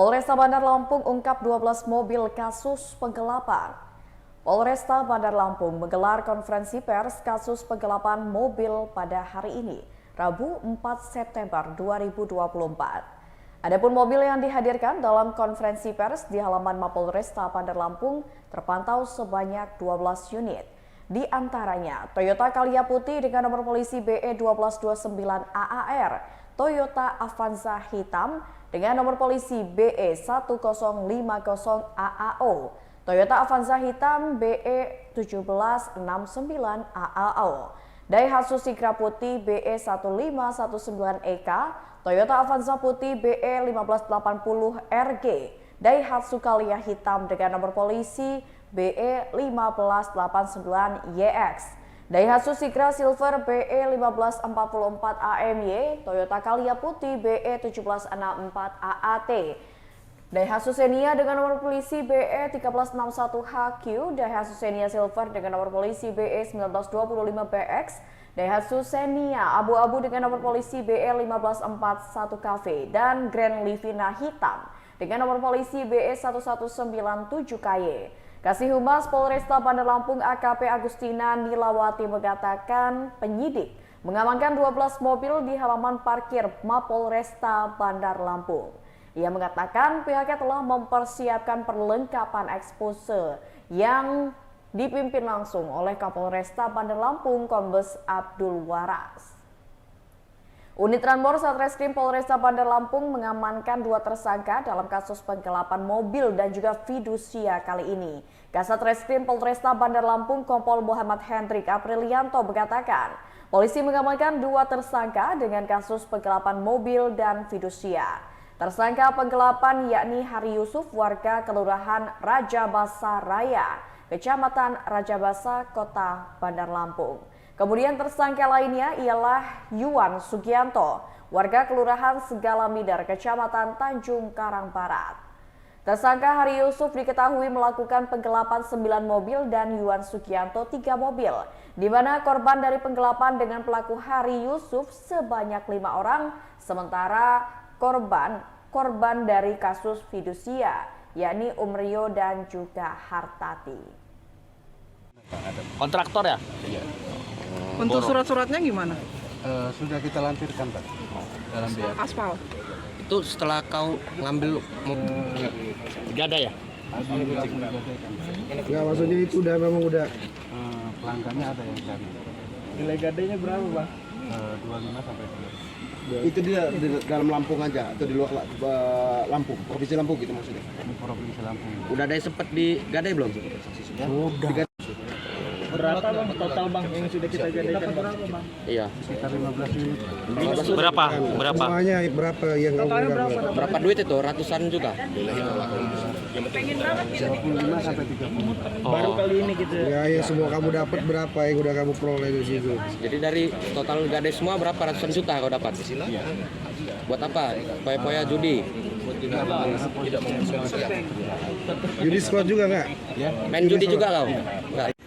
Polresta Bandar Lampung ungkap 12 mobil kasus penggelapan. Polresta Bandar Lampung menggelar konferensi pers kasus penggelapan mobil pada hari ini, Rabu 4 September 2024. Adapun mobil yang dihadirkan dalam konferensi pers di halaman Mapolresta Bandar Lampung terpantau sebanyak 12 unit. Di antaranya Toyota Calya Putih dengan nomor polisi BE 1229 AAR, Toyota Avanza hitam dengan nomor polisi BE 1050 AAO, Toyota Avanza hitam BE 1769 AAO, Daihatsu Sigra Putih BE 1519 EK, Toyota Avanza Putih BE 1580 RG, Daihatsu Calya hitam dengan nomor polisi BE 1589 YX, Daihatsu Sigra Silver BE 1544 AMY, Toyota Calya Putih BE 1764 AAT, Daihatsu Xenia dengan nomor polisi BE 1361 HQ, Daihatsu Xenia Silver dengan nomor polisi BE 1925 BX, Daihatsu Xenia abu-abu dengan nomor polisi BE 1541 KV, dan Grand Livina hitam dengan nomor polisi BE 1197 KY. Kasih Humas Polresta Bandar Lampung AKP Agustina Nilawati mengatakan penyidik mengamankan 12 mobil di halaman parkir Mapolresta Bandar Lampung. Ia mengatakan pihaknya telah mempersiapkan perlengkapan ekspose yang dipimpin langsung oleh Kapolresta Bandar Lampung Kombes Abdul Waras. Unit Ranmor Satreskrim Polresta Bandar Lampung mengamankan 2 tersangka dalam kasus penggelapan mobil dan juga fidusia kali ini. Kasat Reskrim Polresta Bandar Lampung Kompol Muhammad Hendrik Aprilianto mengatakan, polisi mengamankan 2 tersangka dengan kasus penggelapan mobil dan fidusia. Tersangka penggelapan yakni Hari Yusuf, warga Kelurahan Rajabasa Raya, Kecamatan Rajabasa, Kota Bandar Lampung. Kemudian tersangka lainnya ialah Yuan Sugianto, warga Kelurahan Segalamidar, Kecamatan Tanjung Karang Barat. Tersangka Hari Yusuf diketahui melakukan penggelapan 9 mobil dan Yuan Sugianto 3 mobil, di mana korban dari penggelapan dengan pelaku Hari Yusuf sebanyak 5 orang, sementara korban dari kasus fidusia, yakni Umrio dan juga Hartati. Kontraktor ya? Iya. Untuk surat-suratnya gimana? Sudah kita lampirkan, Pak, dalam BAP. Aspal. Itu setelah kau ngambil Gak ada ya? Enggak, maksudnya itu memang udah Pelanggannya ada yang cari. nilai gadainya berapa, Bang? 25 sampai 30. Itu di dalam Lampung aja atau di luar Lampung, provinsi Lampung gitu maksudnya. Ini Provinsi Lampung. Udah ada yang sempet di gadai belum? Sudah. Berapa, Bang, total, Bang, yang sudah kita gadaikan, Bang? Iya. Sekitar 15 unit. Berapa? Semuanya berapa yang Berapa duit itu? Ratusan juga? 25 sampai 30. baru kali ini gitu. Ya, yang semua kamu dapat berapa yang udah kamu peroleh di situ? Jadi dari total gadai semua berapa ratusan juta kau dapat? Iya. Buat apa? Poya-poya judi? Judi slot juga nggak? Ya. Main judi juga kau? Enggak.